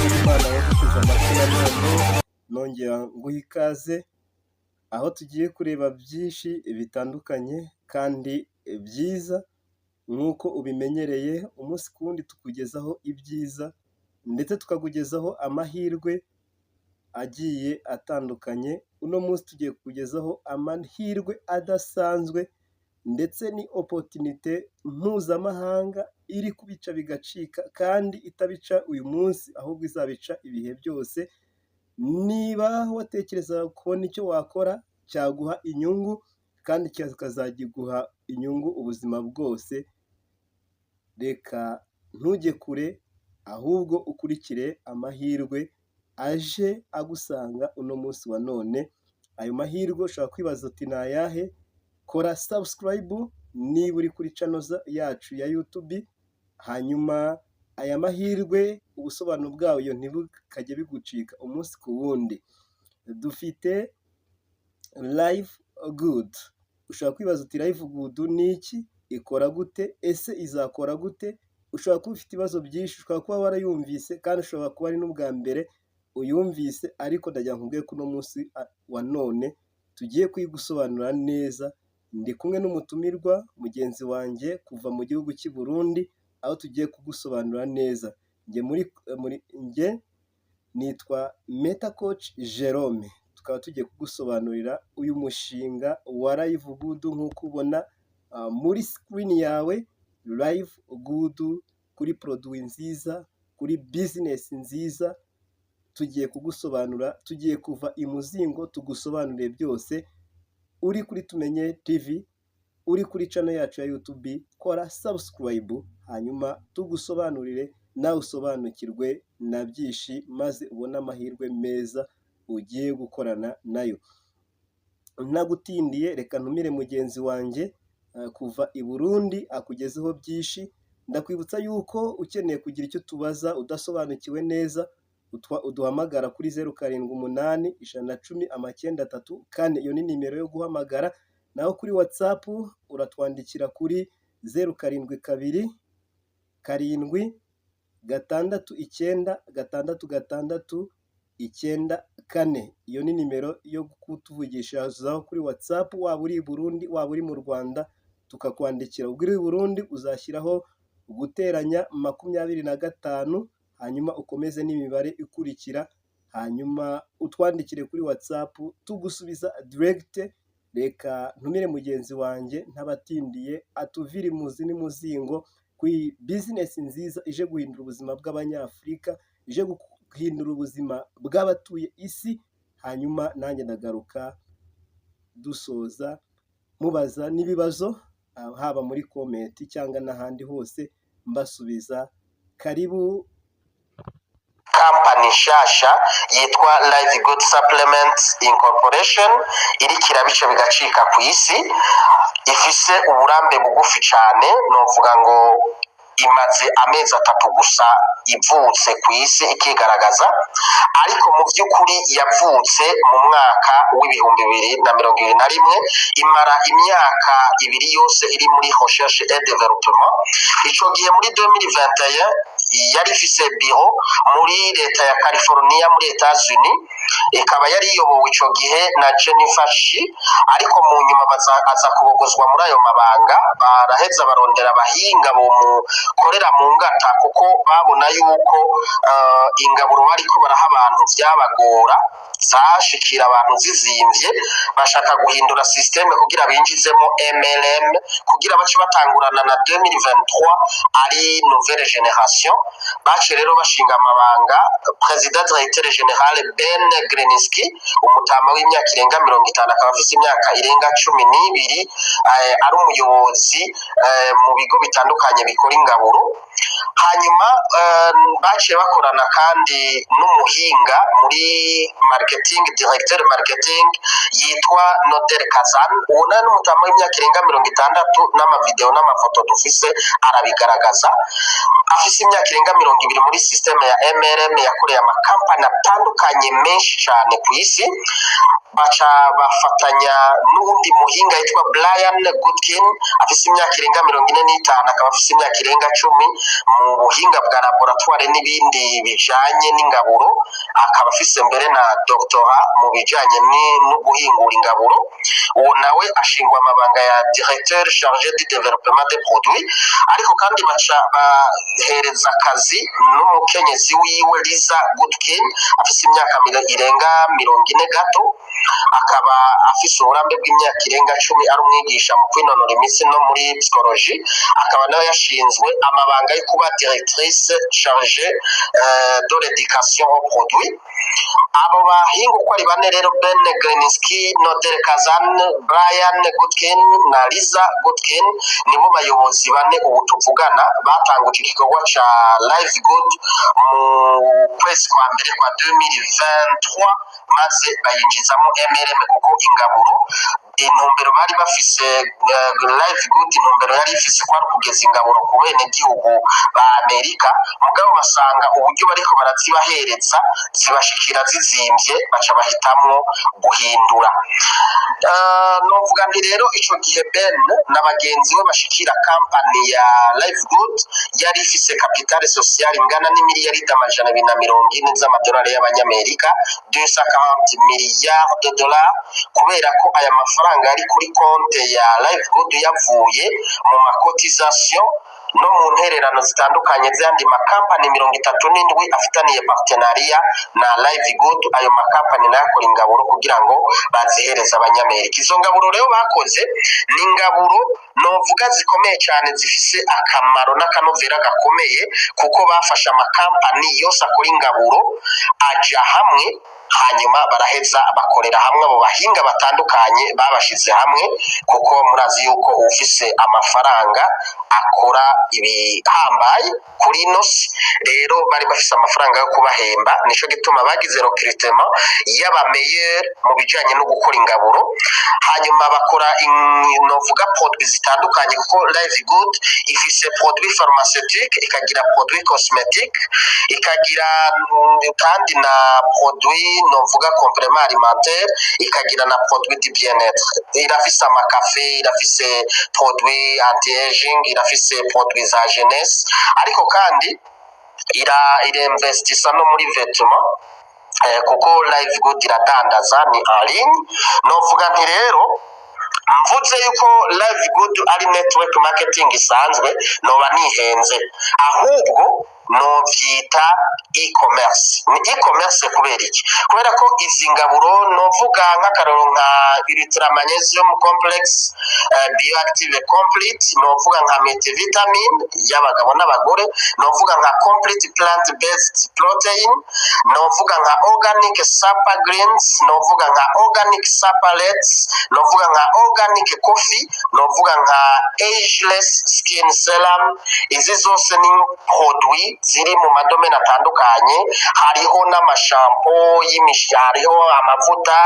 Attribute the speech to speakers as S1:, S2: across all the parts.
S1: Imana yaduteze amatwi ya none nongera nguha ikaze aho tugiye kureba byinshi bitandukanye kandi byiza nk'uko ubimenyereye umunsi ku wundi tukugezaho ibyiza ndetse tukakugezaho amahirwe agiye atandukanye. Uno munsi tugiye kukugezaho amahirwe adasanzwe ndetse ni opportunité mpuzamahanga iri kubica bigacika kandi itabica uyu munsi ahubwo izabica ibihe byose. Niba watekereza kubona icyo wakora cyaguha inyungu kandi kikazagiguha inyungu ubuzima bwose, reka ntujye kure ahubwo ukurikire amahirwe aje agusanga uno munsi wa none. Ayo mahirwe ushobora kwibaza uti ni ayahe? Kora subscribe niba uri kuri channel yacu ya YouTube, hanyuma aya mahirwe ubusobanuro bwayo ntibukajye bigucika umunsi ku wundi. Dufite live good. Ushobora kwibaza uti live good ni iki? Ikora gute? Ese izakora gute? Ushobora kuba ufite ibibazo byinshi, ushobora kuba warayumvise kandi ushobora kuba ari n'ubwa mbere uyumvise, ariko ndagira nkubwiye ko uno munsi wa none tugiye kuyigusobanura neza. Ndi kumwe n'umutumirwa mugenzi wanjye kuva mu gihugu cy'i Burundi, aho tugiye kugusobanura neza. Njye nitwa Meta Coach Jerome, tukaba tugiye kugusobanurira uyu mushinga wa Live Good nk'uko ubona muri screen yawe. Live Good kuri produit nziza, kuri business nziza, tugiye kugusobanura, tugiye kuva imuzingo tugusobanurire byose. Uri kuri Tumenye TV, uri kuri channel yacu ya YouTube, kora subscribe hanyuma tugusobanurire nawe usobanukirwe na byinshi, maze ubone amahirwe meza ugiye gukorana nayo. Nagutindiye, reka ntumire mugenzi wanjye kuva i Burundi akugezeho byinshi. Ndakwibutsa yuko ukeneye kugira icyo tubaza udasobanukiwe neza, uduhamagara kuri 078 110 933. Iyo ni nimero yo guhamagara. Naho kuri WhatsApp uratwandikira kuri 072 7 6 9 6 Iyo ni nimero yo kutuvugishaho kuri WhatsApp, waba uri i Burundi waba uri mu Rwanda tukakwandikira. Ubwo uri i Burundi uzashyiraho guteranya 25 hanyuma ukomeze n'imibare ikurikira, hanyuma utwandikire kuri WhatsApp tugusubiza direct. Reka ntumire mugenzi wanjye ntabatindiye, atuvire imuzi n'imuzingo ku business nziza ije guhindura ubuzima bw'Abanyafurika, ije guhindura ubuzima bw'abatuye isi. Hanyuma nanjye ndagaruka dusoza mubaza n'ibibazo, haba muri comment cyangwa n'ahandi hose mbasubiza. Karibu.
S2: Company nshasha yitwa Live Good Supplements Incorporation iri kirabica bigacika ku isi, ifise uburambe bugufi cyane. Novuga ngo imaze amezi 3 gusa ivutse ku isi ikigaragaza, ariko mu by'ukuri yavutse mu mwaka w'ibihumbi 2021, imara imyaka 2 yose iri muri recherche et développement. Ico gihe muri 2021 yari ifise biro muri leta ya California muri Etats-Unis, ikaba yari iyobowe ico gihe na Jennifer Shi, ariko mu nyuma aza kubogozwa muri ayo mabanga. Baraheza barondera abahinga bo mukorera mu ngata, kuko babona yuko ingaburo bariko baraha abantu byabagora, zashikira abantu zizimvye. Bashaka guhindura systeme kugira binjizemo MLM, kugira bace batangurana na 2023 ari nouvelle génération. Bace rero bashinga amabanga President Directeur General Ben Greniski, umutama w'imyaka irenga 50, akaba afite imyaka irenga 12, ari umuyobozi mu bigo bitandukanye bikora ingaburo. Hanyuma bace bakorana kandi n'umuhinga muri marketing, directeur marketing yitwa Nodel Kazan. Ubona n'umutama w'imyaka irenga 60, n'amavideo n'amafoto dufise arabigaragaza. Afise imyaka irenga 20 muri systeme ya MLM, yakoreye amakampani atandukanye menshi cyane ku isi. baca bafatanya n'uwundi muhinga yitwa Brian Goodkin afise imyaka irenga 45 akaba afise imyaka irenga 10 mu buhinga bwa laboratoire n'ibindi bijanye n'ingaburo akaba afise mbere na doctora mu bijanye no guhingura ingaburo uwo nawe ashingwa amabanga ya directeur chargé du développement des produits ariko kandi baca bahereza akazi n'umukenyezi wiwe Lisa Goodkin afise imyaka irenga 40 gato akaba afise uburambe bw'imyaka irenga 10 ari umwigisha mu kwinonora imitsi no muri psychologie akaba nawe yashinzwe amabanga yo kuba directrice chargée de l'éducation aux produits abo bahinga uko ari bane rero Ben Greninsky, Nodel Kazan, Brian Goodkin na Lisa Goodkin nibo bayobozi bane ubu tuvugana batanguje igikorwa ca Live Good mu kwezi kwa mbere kwa 2023 maze bayinjizamo MLM kuko ingaburo intumbero bari bafise Live Good intumbero yari ifise kwa kugeza ingaburo ku bene gihugu ba Amerika mugabo basanga uburyo bariko barazibahereza zibashikira zizimvye baca bahitamwo guhindura novuga nti rero ico gihe Ben n'abagenzi we bashikira company ya Live Good yari ifise capital social ingana n'imiliyaridi amajana 240 z'amadolari y'abanyamerika 240 miliyari de dollars kubera ko aya mafaranga yari kuri konte ya Live Good yavuye mu makotisation no mu ntererano zitandukanye z'andi makampani 37 afitaniye partenariat na Live Good ayo makampani nakora ingaburo kugira ngo bazihereza abanyamerika izo ngaburo rero bakoze ni ingaburo novuga zikomeye cyane zifise akamaro n'akanovera gakomeye kuko bafasha amakampani yose akora ingaburo aja hamwe hanyuma baraheza bakorera hamwe abo bahinga batandukanye babashize hamwe kuko murazi yuko ufise amafaranga akora ibihambaye kuri nosi rero bari bafise amafaranga yo kubahemba nico gituma bagize recrutement y'abameyer mu bijanye no gukora ingaburo hanyuma bakora novuga produits zitandukanye kuko Live Good ifise produits pharmaceutiques ikagira produits cosmétiques ikagira kandi na produits novuga complément alimentaire ikagira na produit du bien-être irafise amakafe irafise produit anti-aging irafise produit za jeunesse ariko kandi ireinvestisa no muri vêtements kuko Live Good iradandaza ni en ligne novuga nti rero mvuze yuko Live Good ari network marketing isanzwe noba nihenze ahubwo no vyita e-commerce ni e-commerce kubera iki kubera ko izi ngaburo novuga nk'akaroro nka ultra magnesium complex bioactive complete novuga nka multivitamin y'abagabo n'abagore novuga nka complete plant based protein novuga nka organic super greens novuga nka organic supplements novuga nka organic coffee novuga nka ageless skin serum izi zose ni produit ziri mu madomene atandukanye hariho n'amashampo y'imishariho amavuta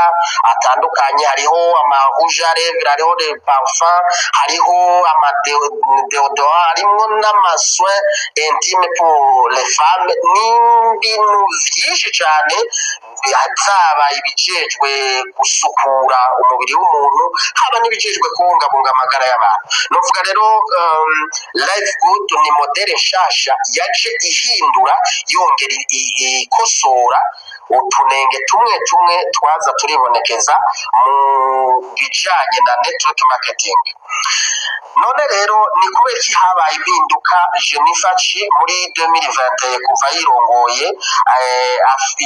S2: atandukanye hariho amarouge à lèvres hariho des parfums hariho amadeodorant harimo n'amassoins intimes pour les femmes n'ibintu byinshi cyane zaba ibijejwe gusukura umubiri w'umuntu haba n'ibijejwe kubungabunga amagara y'abantu novuga rero Live Good ni modele nshasha yaje ihindura yongera ikosora utunenge tumwe twaza turibonekeza mu bijanye na network marketing none rero ni kubera iki habaye impinduka Jennifer Chi muri 2020 kuva yirongoye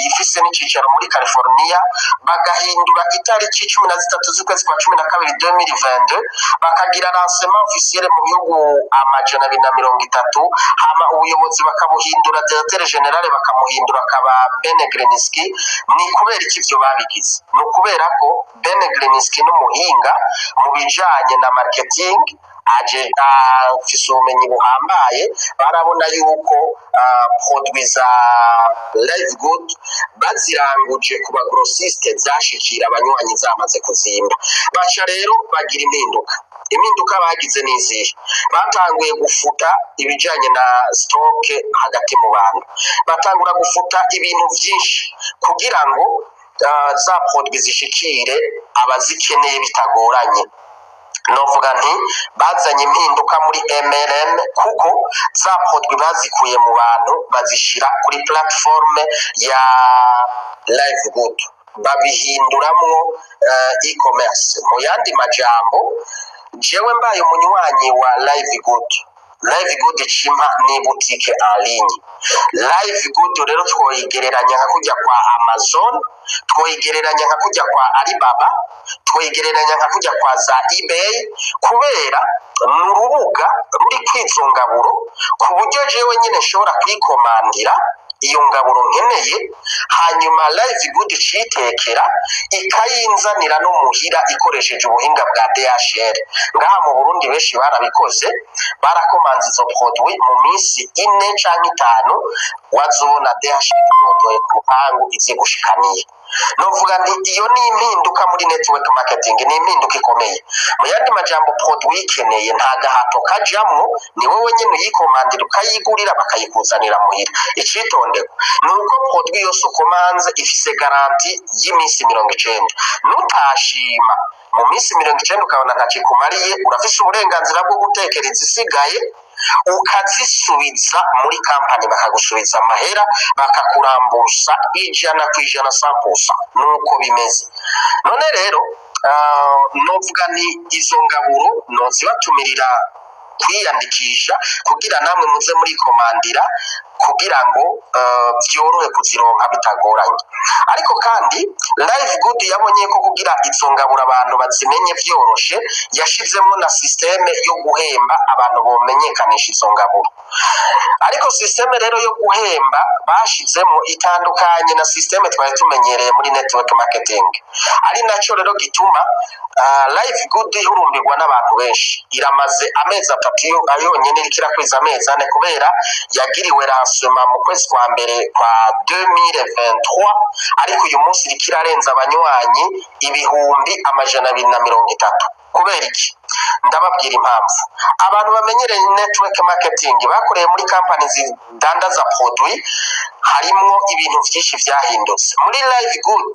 S2: ifise n'icicaro muri California bagahindura itariki 13 z'ukwezi kwa 12 2022 bakagira lancement officiel mu bihugu amajana 230 hama ubuyobozi bakabuhindura directeur general bakamuhindura akaba Ben Greninsky ni kubera iki ivyo babigize no kubera ko Ben Greninsky n'umuhinga mu bijanye na marketing aje afise ubumenyi buhambaye barabona yuko produit za Live Good baziranguje ku bagrossiste zashikira abanywanyi zamaze kuzimba baca rero bagira impinduka bagize n'izihe batanguye gufuta ibijanye na stock hagati mu bantu batangura gufuta ibintu byinshi kugira ngo za produit zishikire abazikeneye bitagoranye. Novuga nti bazanye impinduka muri MLM kuko za produit bazikuye mu bantu bazishira kuri platforme ya Live Good babihinduramwo e-commerce. Mu yandi majambo jewe mbaye umunywanyi wa Live Good, Live Good chimpa ni boutique en ligne. Live Good rero twoyigereranya nka kujya kwa Amazon, twoyigereranya nka kujya kwa Alibaba, twoyigereranya nka kujya kwa za eBay, kubera n'urubuga ruri kwizungaburo ku buryo jewe nyine nshobora kwikomandira iyo ngaburo nkeneye, hanyuma Live Good citekera ikayinzanira no muhira ikoresheje ubuhinga bwa DHL. Ngaha mu Burundi benshi barabikoze, barakomanza izo produit mu minsi 4 canke 5 wazobona DHL produit ku rupangu izigushikaniye. Novuga nti iyo ni impinduka muri network marketing, ni impinduka ikomeye. Mu yandi majambo produit ikeneye nta gahato kajamwo, ni wowe nyene uyikomandira ukayigurira bakayikuzanira muhira. Icitondeko nuko produit yose ukomanze ifise garanti y'iminsi 90. Nutashima mu minsi 90 ukabona ntakikumariye, urafise uburenganzira bwo gutekereza isigaye ukazisubiza muri company, bakagusubiza amahera bakakurambusa 100% 100%. Nuko bimeze. None rero novuga ni izo ngaburo nozibatumirira kwiyandikisha kugira namwe muze muri komandira kugira ngo byorohe kuzironka bitagoranye. Ariko kandi Live Good yabonye ko kugira izo ngaburo abantu bazimenye byoroshe, yashizemo na systeme yo guhemba abantu bomenyekanisha izo ngaburo. Ariko systeme rero yo guhemba bashizemo itandukanye na systeme twari tumenyereye muri network marketing. Ari naco rero gituma Live Good ihurumbirwa n'abantu benshi. Iramaze amezi 3 ayonyene irikira kwiza amezi 4 kubera yagiriwe lancement mu kwezi kwa mbere kwa 2023, ariko uyu munsi irikira renza abanywanyi 230. Kubera iki? Ndababwira impamvu. Abantu bamenyereye network marketing bakoreye muri company zidandaza produit, harimo ibintu byinshi byahindutse. Muri Live Good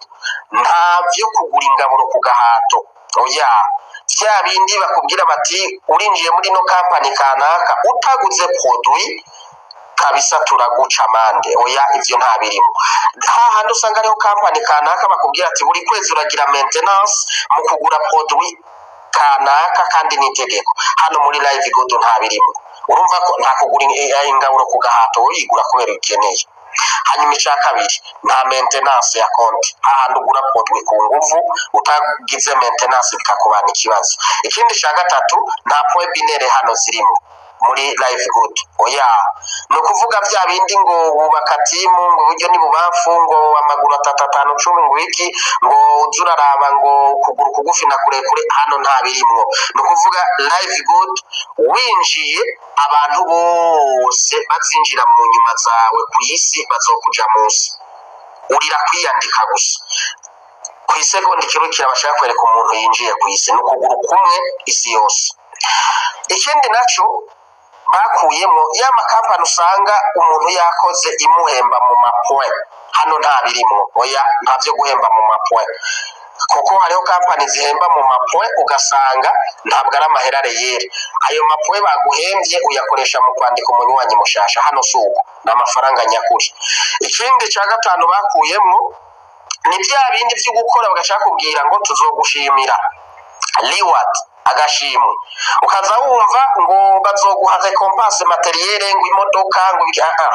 S2: nta byo kugura ingaburo ku gahato. Oya, bya bindi bakubwira bati urinjiye muri no company kanaka utaguze produit kabisa turaguca amande. Oya, ivyo nta birimo. Hahandi usanga ariho company kanaka bakubwira ati buri kwezi uragira maintenance mu kugura produit kanaka kandi n'itegeko. Hano muri Live Good nta birimo. Urumva ko nta kugura ingaburo ku gahato uyigura kubera ukeneye. Hanyuma icya kabiri nta maintenance ya konti. Hahandi ugura produit ku nguvu utagize maintenance bikakubana ikibazo. Ikindi cya gatatu nta point binaire hano zirimo muri Live Good. Oya, no kuvuga bya bindi ngo wubaka timu ngo buryo ni bubamfu ngo amaguru 3 5 10 ngo iki ngo uzuraraba ngo kuguru kugufi na kurekure, hano nta birimo. No kuvuga Live Good winjiye abantu bose bazinjira mu nyuma zawe ku isi bazokuja munsi, urira kwiyandika gusa ku isegonda ikintu kirabashaka kwereka umuntu yinjiye ku isi, no kuguru kumwe isi yose. Ikindi naco bakuyemo ya makampani usanga umuntu yakoze imuhemba mu mapoint, hano nta birimo. Oya, nta byo guhemba mu mapoint kuko hariho company zihemba mu mapoint ugasanga ntabwo ari amahera reyere. Ayo mapoint baguhembye uyakoresha mu kwandika umunywanyi mushasha, hano suko n'amafaranga nyakuri. Ikindi cya gatanu bakuyemo ni bya bindi byo gukora bagashaka kubwira ngo tuzogushimira reward, agashimwe. Ukaza wumva ngo bazoguha recompense materielle ngo imodoka ngo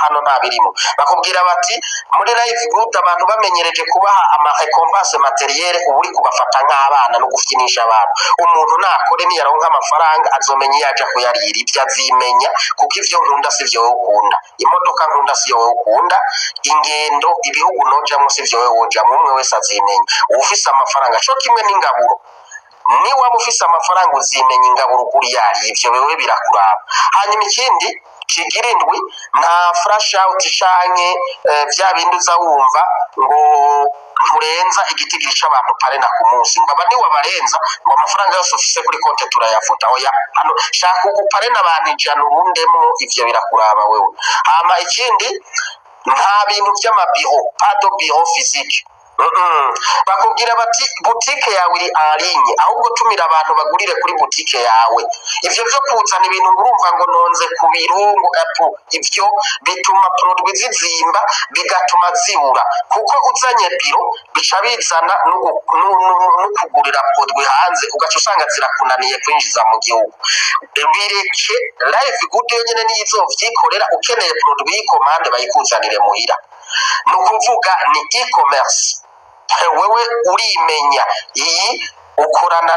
S2: hano nta birimo. Bakubwira bati muri Live Good abantu bamenyereje kubaha ama recompense materielle uburi kubafata nk'abana no gufinisha abantu. Umuntu nakore ni yaronka amafaranga azomenya yaje kuyarira, ibyo azimenya kuko ivyo nkunda sivyo wowe ukunda, imodoka nkunda sivyo wowe ukunda, ingendo ibihugu nojamwe sivyo wowe wojamwe. Umwe wese azimenya. Ufise amafaranga cyo kimwe n'ingaburo, ni waba ufise amafaranga uzimenya ingaburo kuri yari, ivyo wewe birakuraba. Hanyuma ikindi kigirindwi nta flash out canke vya bindi uza wumva ngo nturenza igitigiri c'abantu parena ku munsi, ngo abandi wabarenza ngo amafaranga yose ufise kuri konte turayafuta. Oya, hano shaka uparena abantu 100 urundemo, ivyo birakuraba wewe. Hama ikindi nta bintu by'amabiro, pas de bureau physique. bakubwira bati butike yawe iri arinye ahubwo tumira abantu bagurire kuri butike yawe. Ivyo byo kuzana ibintu urumva ngo nonze ku birungo ivyo bituma produit zizimba bigatuma zibura, kuko uzanye biro bica bizana no kugurira produit hanze ugaca usanga zirakunaniye kwinjiza mu gihugu. Bireke Live Good yonyene niyizovyikorera, ukeneye produit y'ikomande bayikuzanire muhira. Nukuvuga ni e-commerce. Wewe urimenya iyi ukorana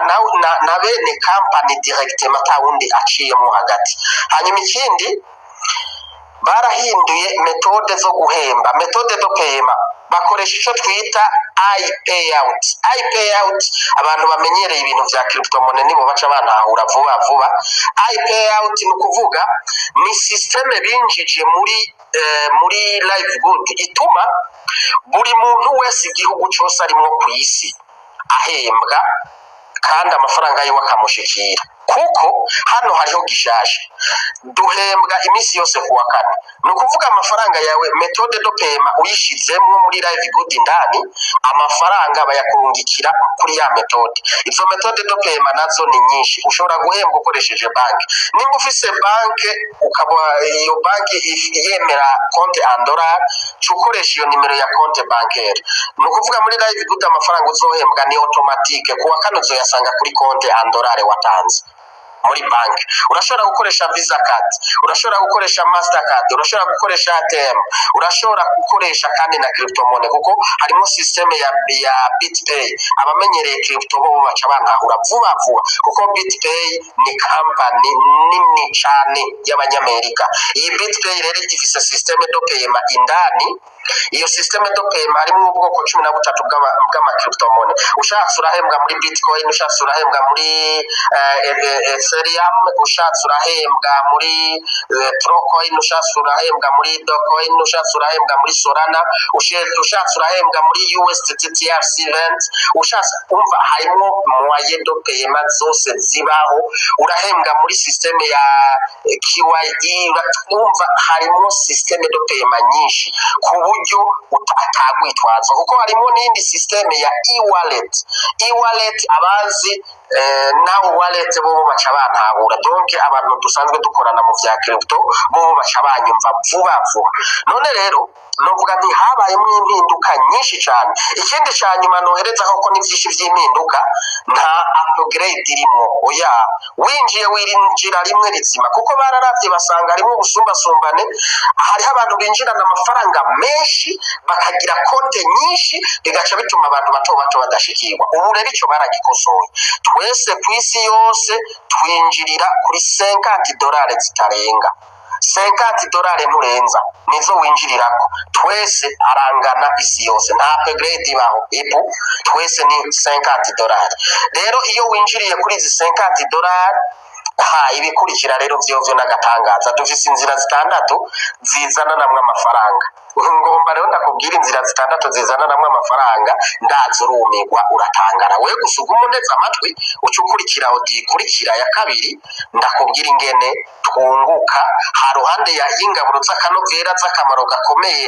S2: na bene company directement atawundi aciyemo hagati. Hanyuma ikindi barahinduye metode zo guhemba, metode do paiement, bakoresha ico twita iPayout. iPayout abantu bamenyereye ibintu vya cryptomone nibo baca banahura vuba. iPayout ni kuvuga ni system binjije muri Live Good ituma buri muntu wese igihugu cyose arimo ku isi ahembwa kandi amafaranga yiwe akamushikira, kuko hano hariho gishashe duhembwa imisi yose kuwa kane. Ni ukuvuga amafaranga yawe metode do paiement uyishizemo muri Live Good ndani, amafaranga bayakurungikira kuri ya metode. Izo metode do paiement nazo ni nyinshi, ushobora guhembwa ukoresheje banki. Nimba ufise banki ukaba iyo banki yemera konte $1, ukoresha iyo nimero ya konte bancaire. Ni ukuvuga muri Live Good amafaranga uzohembwa ni automatique, kuwa kane uzoyasanga kuri konte $1 watanze muri banki. Urashobora gukoresha Visa card, urashobora gukoresha Mastercard, urashobora gukoresha ATM, urashobora gukoresha kandi na cryptomone, kuko harimo system ya BitPay. Abamenyereye crypto bo baca banahura vuba, kuko BitPay ni company nini cyane y'abanyamerika. Iyi BitPay rero ifise system do paiement indani. Iyo system do paiement harimo ubwoko 13 bw'ama cryptomone. Ushatse urahembwa muri Bitcoin, ushatse urahembwa muri Ethereum, ushatse urahembwa muri Trocoin, ushatse urahembwa muri Dogecoin, ushatse urahembwa muri Solana, ushatse urahembwa muri USDT TRC20, ushatse umva harimo moyen do paiement zose zibaho. Urahembwa muri system ya QYE, umva harimo system do paiement nyinshi ku buryo utagwitwaza, kuko harimo n'indi system ya e-wallet abazi nawe wallet bo baca banahura. Donc abantu dusanzwe dukorana mu vya crypto bo baca banyumva vuba. None rero novuga nti habayemo impinduka nyinshi cyane. Ikindi cyanyuma nohereza ko ni byinshi by'impinduka, nta upgrade irimo. Oya, winjira rimwe rizima, kuko bararavye basanga harimo ubusumbasumbane. Hariho abantu binjirana amafaranga menshi bakagira konte nyinshi, bigaca bituma abantu bato badashikirwa. Ubu rero ico baragikosoye. Twese ku isi yose twinjirira kuri $50 zitarenga. $50 nturenza nizo winjirirako. Twese arangana isi yose, nta upgrade ibaho. Twese ni $50. Rero iyo winjiriye kuri izi $50 ibikurikira rero vyovyo n'agatangaza. Dufise inzira zitandatu zizana namwe amafaranga. Ngomba rero ndakubwira inzira zitandatu zizana namwe amafaranga, ndazurumirwa uratangara. We gusuga umuneza amatwi ucukurikira ugikurikira ya kabiri, ndakubwira ingene twunguka haruhande ya ingaburo z'akanovera z'akamaro gakomeye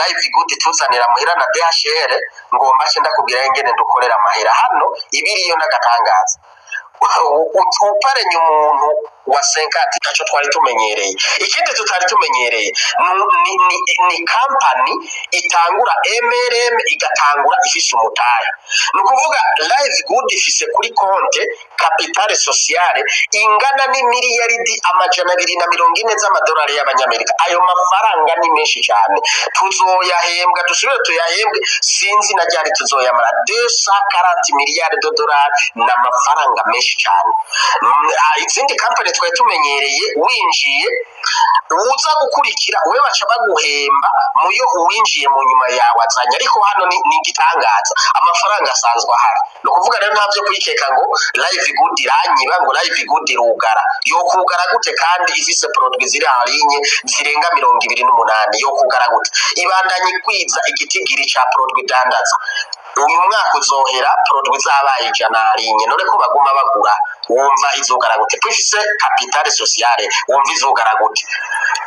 S2: Live Good tuzanira muhira na DHL. Ngomba ndakubwira ingene dukorera amahera hano ibiriyo n'agatangaza. Uparenya umuntu wa 50 ntacyo twari tumenyereye. Ikindi tutari tumenyereye ni company itangura MLM igatangura ifise umutahe. Ni ukuvuga Live Good ifise kuri konte capital sociale ingana ni miliyaridi $240 z'amadolari y'abanyamerika. Ayo mafaranga ni menshi cyane. Tuzoyahembwa, dusubire tuyahembwe, sinzi na ryari tuzoyamara. $240 miliyari na mafaranga menshi cyane. Izindi company twaye tumenyereye winjiye uza gukurikira we baca baguhemba muyo uwinjiye mu nyuma yawe azanya. Ariko hano ni gitangaza, amafaranga asanzwe ahari. No kuvuga rero ntavyo kwikeka ngo Live Good iranyiba, ngo Live Good irugara. Yo kugara gute kandi ifise produit ziri harinye zirenga 28? Yo kugara gute? Ibandanye kwiza igitigiri ca produit dandaza. Uyu mwaka uzohera produit zabaye 100 harinye, none ko baguma bagura wumva izogara gute ko ifise capitale sociale wumva izogara gute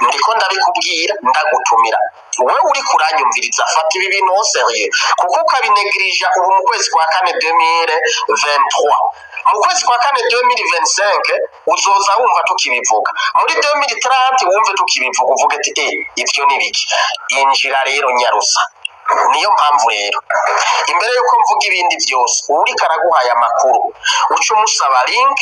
S2: ndiko ndabikubwira ndagutumira wowe uri kuranyumviriza fata ibi bintu serieux kuko ukabinegirija ubu mu kwezi kwa kane 2023 mu kwezi kwa kane 2025 uzoza wumva tukibivuga muri 2030 wumve tukibivuga uvuge ati ivyo ni biki injira rero nyarusa niyo mpamvu rero imbere yuko mvuga ibindi byose uri karaguhaye amakuru uca umusaba link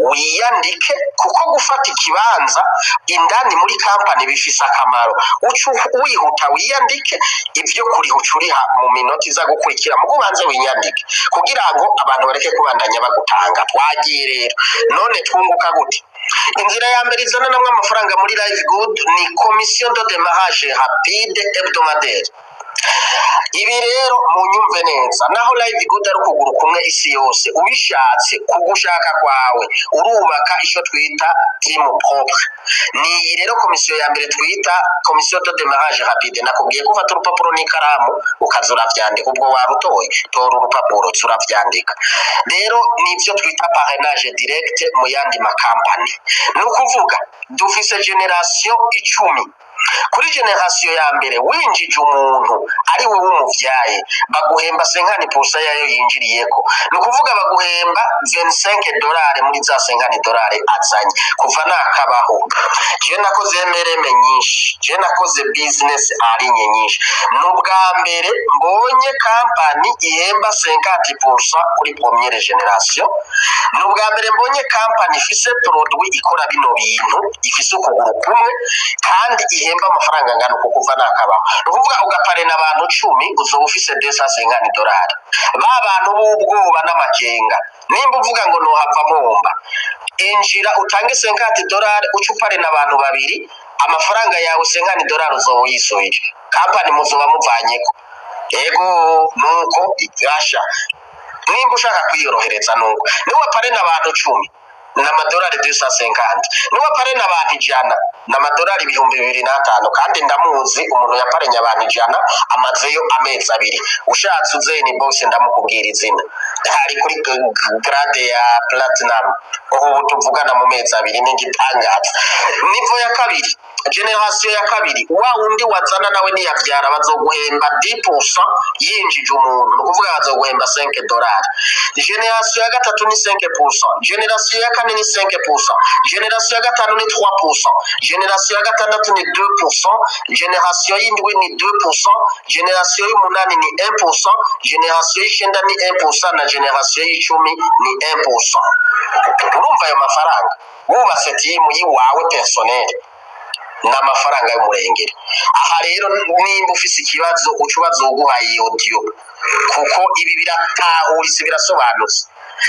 S2: wiyandike kuko gufata ikibanza indani muri company bifise akamaro uca wihuta wiyandike ivyo kuri ucuriha mu minota iza gukurikira mu kubanze wiyandike kugira ngo abantu bareke kubandanya bagutanga twagiye rero none twunguka gute inzira ya mbere izana namwe amafaranga muri Live Good ni commission de démarrage rapide hebdomadaire. Ibi rero mu nyumve neza naho Live Good ari ukuguru kumwe isi yose ubishatse kugushaka kwawe urubaka icyo twita team propre. Ni rero komisiyo ya mbere twita commission de démarrage rapide. Nakubwiye ko ufata urupapuro n'ikaramu ukazura vyandika ubwo warutoye tora urupapuro zuravyandika. Rero nivyo twita parrainage direct mu yandi makampani. Nukuvuga dufise generation 10 kuri generation ya mbere winjije umuntu ari wowe umuvyaye baguhemba 50% yayo yinjiriyeko nukuvuga baguhemba $25 muri za $50 azanye kuva nakabaho je nakoze mereme nyinshi je nakoze business ari nyinshi nubwa mbere mbonye company ihemba 50% kuri première generation nubwa mbere mbonye company ifise produit ikora bino bintu ifise ukuguru kumwe kandi ihemba amafaranga ngano kuva nakaba nukuvuga ugaparena abantu 10 uzo ufise $250 ba bantu b'ubwoba n'amakenga nimba uvuga ngo no hava momba injira utange $50 ucuparena abantu babiri amafaranga yawe $50 uzo yisubije company muzoba muvanyeko ego nuko igasha nimba ushaka kwiyorohereza nuko niwe waparena abantu 10 n'amadolari 250 niwe parena abantu 100 n'amadolari 2005 kandi ndamuzi umuntu yaparenya abantu 100 amazeyo amezi abiri ushatse uze ni boss ndamukubwira izina hari kuri grade ya platinum ubu tuvugana mu mezi abiri n'ingitangaza nivo ya kabiri generation ya kabiri wa undi wazana nawe ni yavyara bazoguhemba 10% yinjije umuntu nukuvuga bazoguhemba $5 generation ya gatatu ni 5% generation ya kane ni 5% generation ya gatanu ni 3% generation ya gatandatu ni 2% generation y'indwi ni 2% generation y'umunani ni 1% generation y'icenda ni 1% na generation y'icumi ni 1%. Urumva ayo mafaranga wubatse timu yiwawe personnel n'amafaranga y'umurengere. Aha rero nimba ufise ikibazo ucubazo uguhaye audio kuko ibi biratahuritse birasobanutse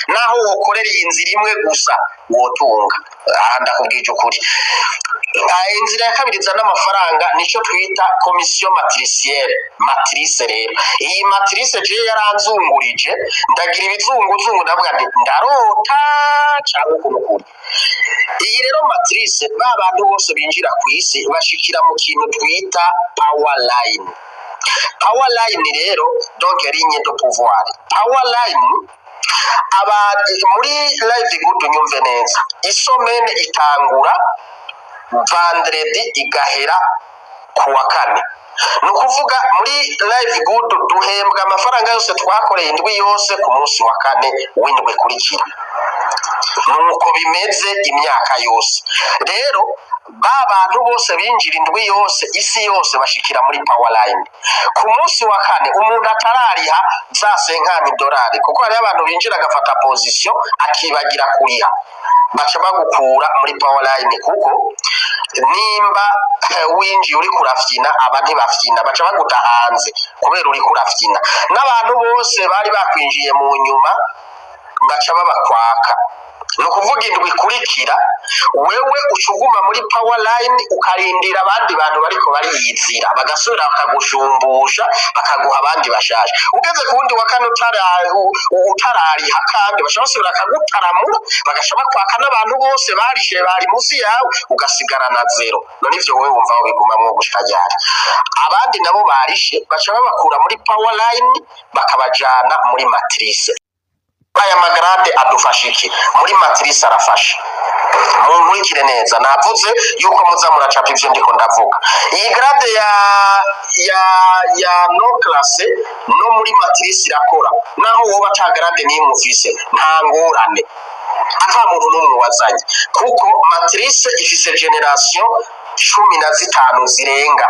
S2: naho wokorera inzira imwe gusa wotunga aha ndakubwije ukuri. Inzira ya kabiri zana amafaranga nico twita commission matrice rero iyi matrice je yaranzungurije ndagira ibizunguzungu ndavuga ndarota cyangwa kumukuru. Iyi rero matrice babantu bose binjira ku isi bashikira mu kintu twita power line. Power line rero donc ligne de pouvoir. Power line aba muri Live Good nyumve neza isomene itangura vendredi igahera kuwa kane nukuvuga muri Live Good duhembwa amafaranga yose twakoreye indwi yose ku munsi wa kane w'indwi kurikira nuko bimeze imyaka yose. Rero babantu bose binjira indwi yose isi yose bashikira muri power line ku munsi wa kane umuntu atarariha za $50 kuko hari abantu binjira agafata position akibagira kuriha baca bagukura muri power line kuko nimba winjiye uri kurafyina abandi bafyina baca baguta hanze kubera uri kurafyina n'abantu bose bari bakwinjiye mu nyuma baca babakwaka nukuvuga indwi kurikira wewe ucuguma muri power line ukarindira abandi bantu bariko bariyizira bagasubira bakagushumbusha bakaguha abandi bashaje ugeze kundi wa kane utarariha kandi bashobora bakagutaramura bagashaba kwaka n'abantu bose barishe bari munsi yawe ugasigara na zero none ivyo wewe wumva bigumamwo gushajyara abandi nabo barishe baca babakura muri power line bakabajana muri matrice. aya magrade adufasha iki muri matrice arafasha munkurikire neza navuze yuko muza muracapa ivyo ndiko ndavuga iyi grade ya no classe no muri matrice irakora naho woba ta grade n'imwe ufise nta ngorane ata muntu n'umwe wazanye kuko matrice ifise generation 15 zirenga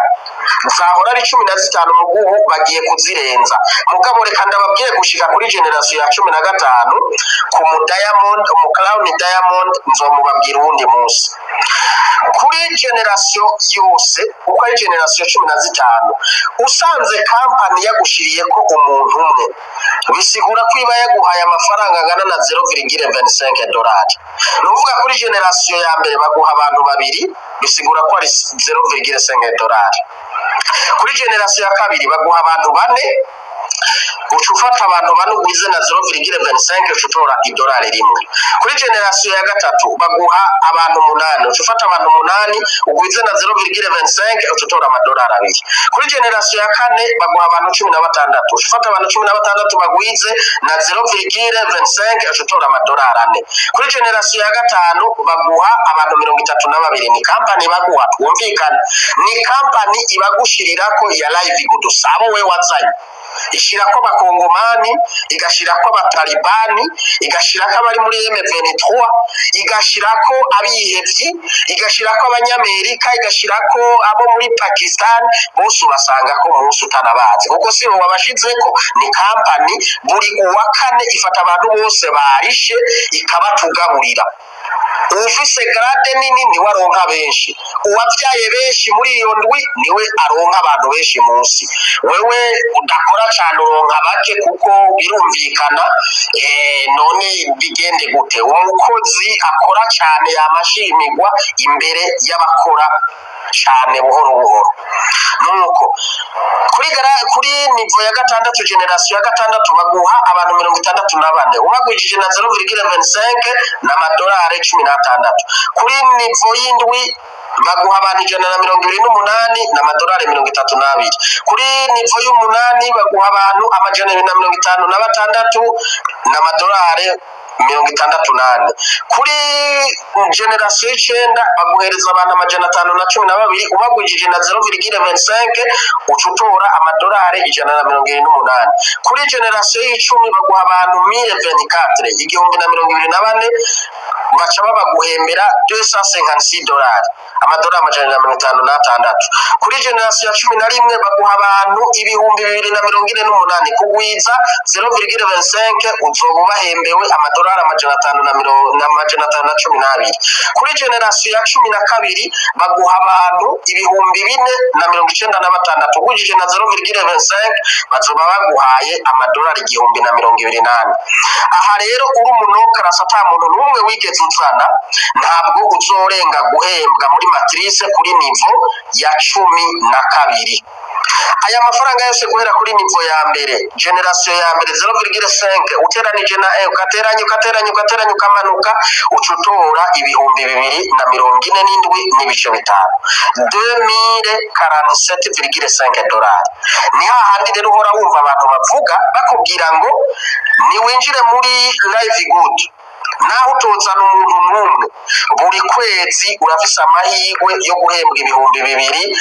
S2: zahora ari 15 muguhu bagiye kuzirenza mugabo reka ndababwiye gushika kuri generation ya 15 ku mu diamond mu crown diamond nzomubabwira uwundi munsi kuri generation yose uko ari generation 15 usanze company yagushiriye ko umuntu umwe bisigura ko iba yaguhaye amafaranga angana na 0,25 dolari nuvuga kuri generation ya mbere baguha abantu babiri bisigura ko ari 0,5 dolari kuri generation ya kabiri baguha abantu bane ucufata abantu bane ugwize na 0,25 ucutora idolari rimwe kuri generation ya gatatu baguha abantu 8 ucufata abantu 8 ugwize na 0,25 ucutora amadolari abiri kuri generation ya kane baguha abantu 16 ucufata abantu 16 bagwize na 0,25 ucutora amadolari 4 kuri generation ya gatanu baguha abantu 32 ni company baguha twumvikana ni company ibagushirirako ya live good sabo we wazanye ishirako abakongomani igashirako abatalibani igashirako abari muri M23 igashirako abihevyi igashirako abanyamerika igashirako abo muri Pakistan bose urasanga ko umunsi utanabazi kuko si bo wabashizeko ni company buri uwa kane ifata abantu bose barishe ikabatugaburira ufise grade nini ni waronka benshi uwavyaye benshi muri iyo ndwi niwe aronka abantu benshi munsi wewe udakora cyane uronka bake kuko birumvikana none bigende gute umukozi akora cyane yamashimirwa imbere y'abakora cyane buhoro buhoro nuko kuri nivo ya gatandatu generation ya gatandatu baguha abantu 64 ubagwijije na 0,25 n'amadolari 16 kuri nivo y'indwi baguha abantu 128 n'amadolari 32 kuri nivo y'umunani baguha abantu amajana 256 n'amadolari 68 kuri generation y'icenda baguhereza abantu amajana 512 ubagwijije na 0,25 ucutora amadolari 128 kuri generation y'icumi baguha abantu 1024 igihumbi na 24 baca babaguhembera 256 dolari amadolari amajana 56 kuri generation ya 11 baguha abantu ibihumbi 248 kugwiza 0,25 uzoba bahembewe amadolari amajana 512 kuri generation ya 12 baguha abantu ibihumbi 496 ugwijije na 0,25 bazoba baguhaye amadolari 1028 aha rero uri umunokrasa ata muntu n'umwe wigeze uzana ntabwo uzorenga guhembwa muri matrice kuri nivo ya 12 aya mafaranga yose guhera kuri nivo ya mbere generation ya mbere 0,5 uteranije na ukateranya ukamanuka ucutora ibihumbi 247 n'ibice bitanu 2047,5 dolari ni hahandi rero uhora wumva abantu bavuga bakubwira ngo ni winjire muri live good naho utozana umuntu n'umwe buri kwezi urafise amahirwe yo guhembwa ibihumbi 2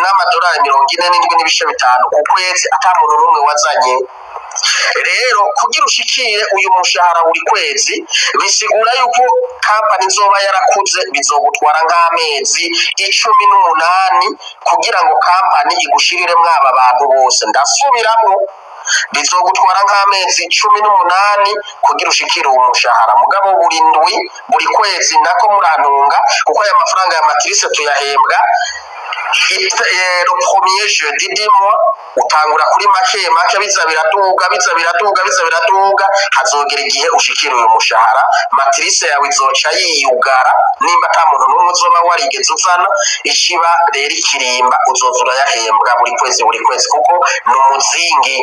S2: n'amadolari 47 n'ibice bitanu ku kwezi ata muntu n'umwe wazanye rero kugira ushikire uyu mushahara buri kwezi bisigura yuko company izoba yarakuze bizogutwara nk'amezi 18 kugira ngo company igushirire mwaba bantu bose ndasubiramo bizogutwara nk'amezi 18 kugira ushikire uwo mushahara mugabo buri ndwi buri kwezi nako murantunga kuko aya mafaranga ya matrice tuyahembwa le premier jeudi du mois utangura kuri make biza biraduga hazogera igihe ushikira uyu mushahara matrice yawe izoca yiyugara nimba ata muntu n'umwe uzoba warigeze uzana ishiba rero ikirimba uzozura yahembwa buri kwezi kuko n'umuzingi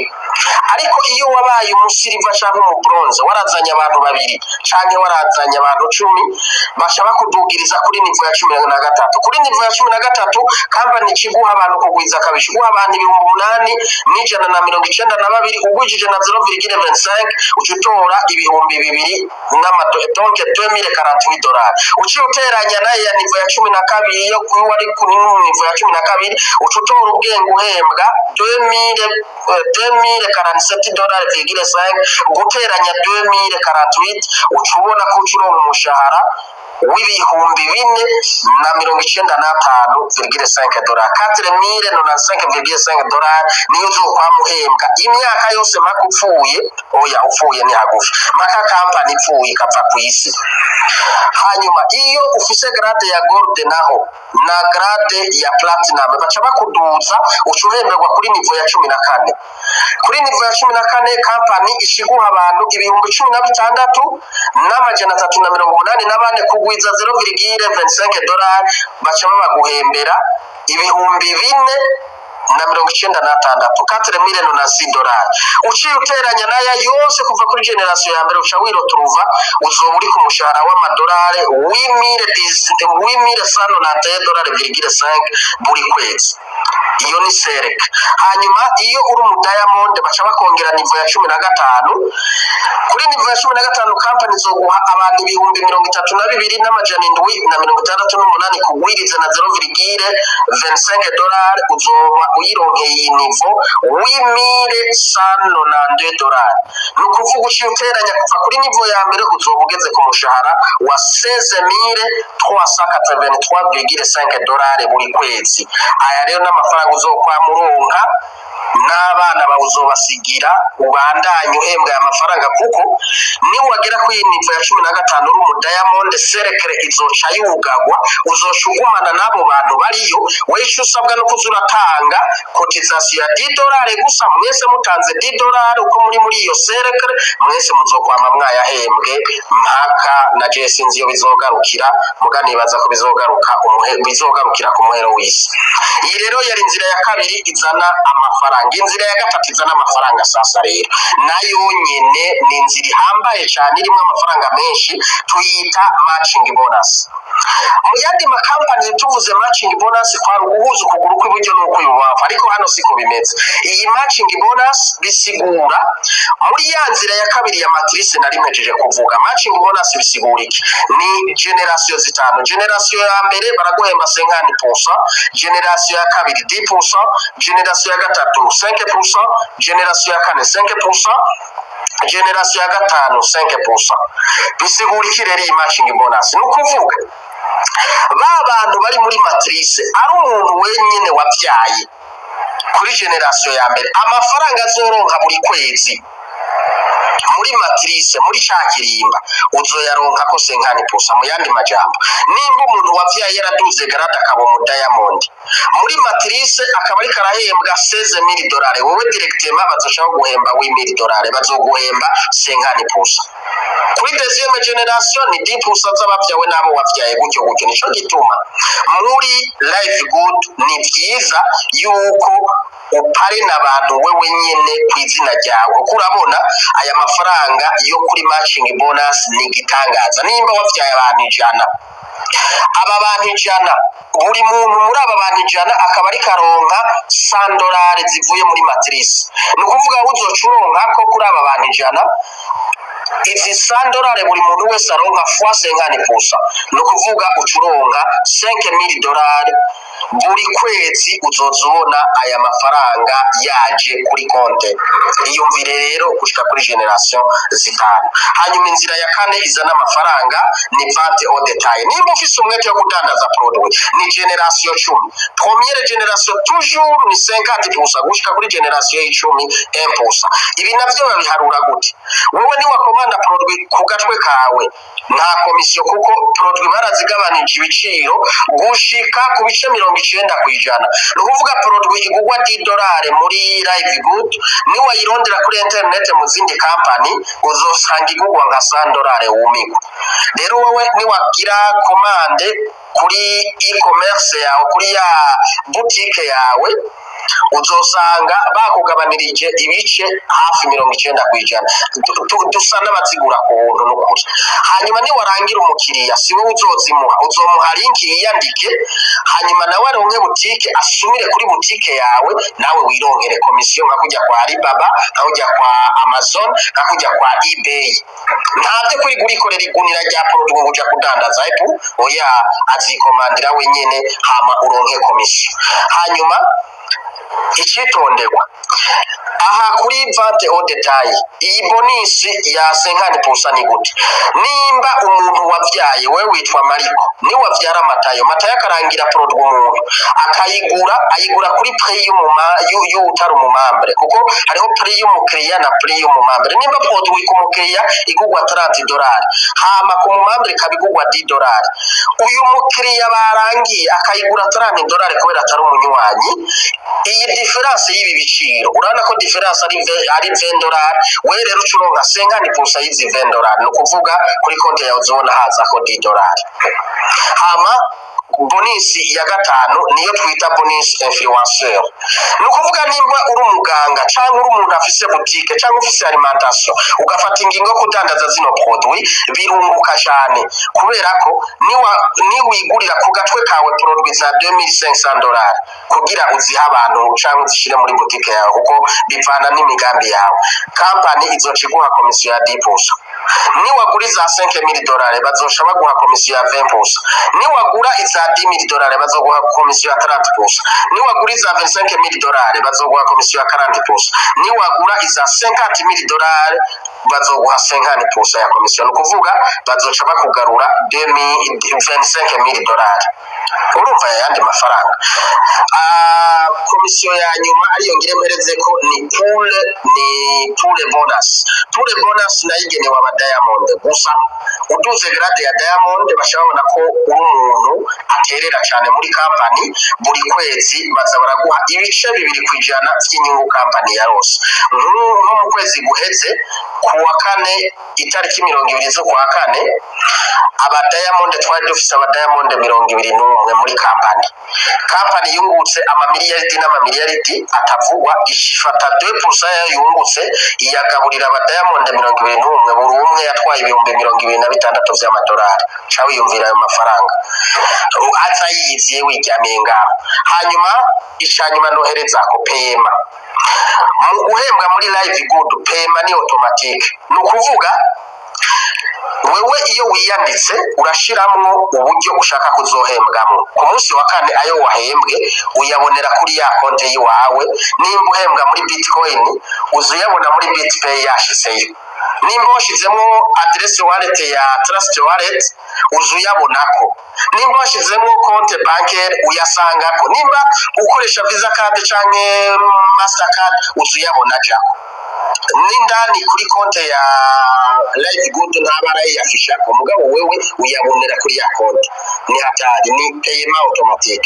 S2: ariko iyo wabaye umusiriva cyangwa umubronze warazanye abantu babiri canke warazanye abantu 10 basha bakudugiriza kuri nivo ya 13 kuri nivo ya 13 kampani ikiguha abantu kugwiza kabisha iguha abantu 8,192 ugwijije na 0,25 ucutora ibihumbi 2 n'amadolari 2048 dolari uciye uteranya nayo ya nivo ya 12 yo wari kuri nivo ya 12 ucutora ubwenge uhembwa 2047 dolari 5 guteranya 2048 ucubona ko ucuronka umushahara w'ibihumbi 495,5 dolari 4,095,5 dolari niyo uzokwamuhembwa imyaka yose maka upfuye ni hagufi maka kampani ipfuye ikapfa ku isi. Hanyuma iyo ufise grade ya gold naho na grade ya platinum baca bakuduza ucuhemberwa kuri nivo ya 14. Kuri nivo ya 14 kampani ishiguha abantu ibihumbi 16 n'amajana 384 kugwiza 0,25 dolari baca baguhembera ibihumbi 4,096 4,000 dolari uciye uteranya naya yose kuva kuri generation ya mbere uca wiroturuva uzoba uri ku mushahara w'amadolari 8,190,5 buri kwezi. Iyo ni serek. Hanyuma iyo uri mu diamond baca bakongera nivo ya 15 kuri nivo ya 15 kampani zoguha abantu ibihumbi 32,768 kugwiriza na 0,25 dolari uzoba uyironkeye nivo 8,192 dolari nukuvuga uciye uteranya kuva kuri nivo ya mbere uzoba ugeze ku mushahara wa 16,383,5 dolari buri kwezi. Aya rero n'amafaranga uzokwamuronka n'abana bawuzobasigira ubandanye uhembwa amafaranga kuko ni wagera ku nivo ya 15 uri mu diamond serekere izoca yugagwa uzoshugumana nabo bantu bariyo weisho usabwa no kuzuratanga cotisation ya 10 dolari gusa mwese mutanze 10 dolari uko muri iyo serekere mwese muzokwama mwayahembwe mpaka na Jesse nziyo bizogarukira muganibaza ko bizogarukira ku muhero w'isi. Iyi rero yari inzira ya kabiri izana amafaranga. Inzira ya gatatu izana amafaranga sasa rero nayo nyene ni inzira ihambaye cyane irimo amafaranga menshi tuyita matching bonus. Mu yandi makampani tuvuze matching bonus kwa uguhuza ukuguru kw'iburyo n'uko yubafa ariko hano siko bimeze. Iyi matching bonus bisigura muri ya nzira ya kabiri ya matrice nari mpejeje kuvuga. Matching bonus bisigura iki? Ni generation zitanu. Generation ya mbere baraguhemba 50%, generation ya kabiri 10%, generation ya gatatu 5%, generation ya kane 5%, generation ya gatanu 5%. Bisigura iki rero iyi matching bonus? Nukuvuga bantu bari muri matrice ari umuntu wenyine wabyaye kuri generation ya mbere amafaranga azoronka buri kwezi muri matrice muri cakirimba uzoyaronka ko 50%. Mu yandi majambo nimba umuntu wavyaye yaraduze garata akaba mu diamond muri matrice akaba ari karahembwa 16,000 dolari wowe directement bazoshaka guhemba 8,000 dolari bazoguhemba 50%. Kuri deuxième génération ni 10% z'abavyawe nabo wavyaye gutyo nico gituma muri live good ni vyiza yuko upare n'abantu wewe nyene kwizina ryawe kuko urabona aya mafaranga yo kuri matching bonus ni gitangaza. Nimba wavyaye abantu 100 aba bantu 100 buri muntu muri aba bantu 100 akaba ari karonka 100 dolari zivuye muri matrice ni kuvuga uzocuronka ko kuri aba bantu 100 izi 100 dolari buri muntu wese aronka fois 50%. No kuvuga ucuronka 5,000 dolari buri kwezi uzozona aya mafaranga yaje kuri konte. Iyo mvire rero gushika kuri generation zitanu. Hanyuma inzira ya kane izana amafaranga ni vente au detail. Nimba ufise umwete yo kudandaza produit ni generation 10. Première génération toujours ni 50% gushika kuri generation 10%. Ibi navyo babiharura gute? Wowe ni wakomanda produit ku gatwe kawe nta komisiyo kuko produit barazigabanije ibiciro gushika ku bice 90%. No kuvuga produit igugwa 10 dolari muri live good ni wayirondera kuri internet mu zindi company uzosanga igugwa nka 100 dolari wumiko. Rero wowe ni wagira commande kuri e-commerce yawe kuri ya boutique yawe uzosanga bakugabanirije ibice hafi 90%. Dusa n'abazigura ku buntu n'ukuri. Hanyuma niwarangira umukiriya si wowe uzozimuha, uzomuha link yiyandike, hanyuma nawe aronke butike, asumire kuri butike yawe, nawe wirongere komisiyo nka kujya kwa Alibaba, nka kujya kwa Amazon, nka kujya kwa eBay. Ntabyo kuri gurikorera igunira rya product uja kudandaza epu, oya azikomandira wenyene hama uronke komisiyo. Hanyuma icyitonderwa aha kuri vente au detail, iyi bonisi ya 50% ni gute? Nimba umuntu wavyaye, wewe witwa Mariko, ni wavyara Matayo akarangira product umuntu ayigura kuri premium y'utari umumambere, kuko hariho premium umukiriya na premium umumambere. Nimba product ku mukiriya igugwa $30, hama ku mumambere kabigugwa $10, uyu mukiriya barangiye akayigura $30 kubera atari umunywanyi. Iyi difference y'ibi biciro, urabona ko difference ari $20, we rero ucuronka 50% y'izi $20, no kuvuga kuri konti yawe uzobona haza ko $10. Hama bonisi ya gatanu niyo twita bonus influencer. No kuvuga nimba uri umuganga cyangwa uri umuntu afise boutique cyangwa ufise alimentation, ugafata ingingo yo kudandaza zino produit, birunguka cyane kubera ko ni wigurira ku gatwe kawe produit za $2500 kugira uziha abantu cyangwa uzishire muri boutique yawe, kuko bivana n'imigambi yawe. Company izociguha komisiyo ya 10%. Ni wagura za $5000 bazosha baguha komisiyo ya 20%. Ni wagura iza $10,000 bazoguha komisiyo ya 30%. Ni wagura iza $25,000 bazoguha komisiyo ya 40%. Ni wagura iza $50,000 bazoguha 50% ya komisiyo. No kuvuga bazoca bakugarura $25,000. Urumva yandi mafaranga. Komisiyo ya nyuma ariyo ngire mpereze ko ni pool bonus. Pool bonus nayigenewe aba Diamond gusa. Uduze grade ya Diamond bashabona ko uri umuntu aterera cyane muri company, buri kwezi baza baraguha ibice 2% by'inyungu company ya rose. Nko mu kwezi guheze kuwa kane itariki 20 zo kwa kane, aba Diamond twari dufise aba Diamond 21 muri company yungutse amamiliyaridi n'amamiliyaridi atavugwa, ishifata 2% yungutse iyagaburira aba Diamond 21, buri umwe yatwaye $26,000 by'amadolari. Cha wiyumvira ayo mafaranga aza yiyiziye wijyamiye ngaho. Hanyuma ishanyuma nohereza ko pema mu guhembwa muri live good, pema ni automatic. No kuvuga wewe iyo wiyanditse urashiramwo uburyo ushaka kuzohembwamo. Ku munsi wa kane ayo wahembwe uyabonera kuri ya konti yiwawe. Nimba uhembwa muri Bitcoin uzuyabona muri BitPay yashizeyo. Nimba washizemo address wallet ya Trust Wallet uzuyabonako. Nimba washizemo konti bancaire uyasangako. Nimba ukoresha Visa card canke Mastercard uzuyabona jako. Nindani kuri konti ya live good ntabara yafisha ko mugabo wewe uyabonera kuri ya konti. Ni hatari, ni payment automatic.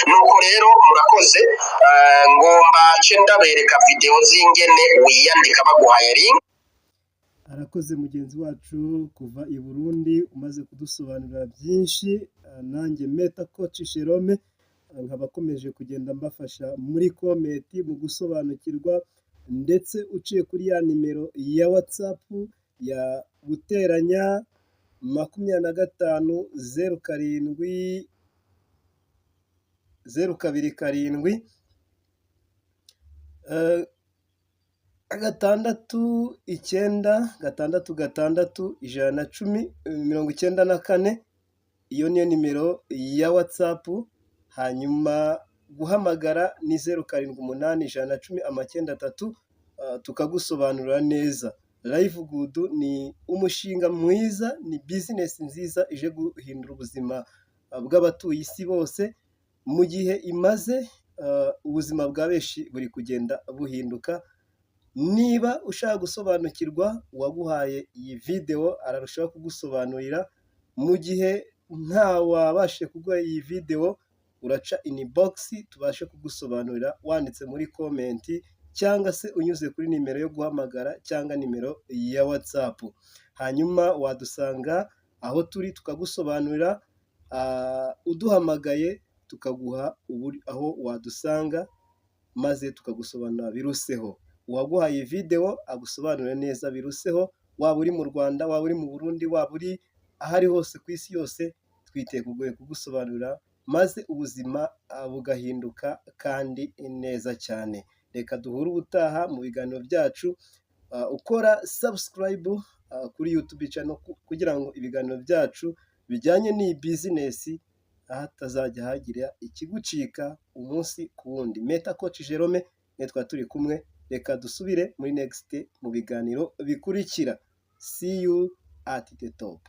S2: Nuko rero murakoze, ngomba ndabereka video zingene wiyandika baguhaye link.
S1: Arakoze mugenzi wacu kuva i Burundi umaze kudusobanurira byinshi. Nanjye Meta Coach Jerome nkabakomeje kugenda mbafasha muri comment mu gusobanukirwa, ndetse uciye kuri ya nimero ya WhatsApp ya guteranya 25 07 027 6 9 6 110 iyo niyo nimero ya WhatsApp. Hanyuma guhamagara ni 0781 tukagusobanurira neza. Live good ni umushinga mwiza, ni business nziza ije guhindura ubuzima bw'abatuye isi bose. Mu gihe imaze ubuzima bwa benshi buri kugenda buhinduka. Niba ushaka gusobanukirwa, waguhaye iyi video ararushaho kugusobanurira. Mu gihe nta wabashe kuguha iyi video, uraca inbox tubashe kugusobanurira wanditse muri comment, cyangwa se unyuze kuri nimero yo guhamagara cyangwa nimero ya WhatsApp. Hanyuma wadusanga aho turi tukagusobanurira, uduhamagaye tukaguha aho wadusanga maze tukagusobanurira biruseho. Uwaguhaye video agusobanurire neza biruseho, waba uri mu Rwanda, waba uri mu Burundi, waba uri ahari hose ku isi yose, twiteguye kugusobanurira maze ubuzima bugahinduka kandi neza cyane. Reka duhure ubutaha mu biganiro byacu, ukora subscribe kuri YouTube channel kugira ngo ibiganiro byacu bijyanye n'iyi business hatazajya hagira ikigucika umunsi ku wundi. Meta Coach Jerome netwa turi kumwe, reka dusubire muri next mu biganiro bikurikira. See you at the top.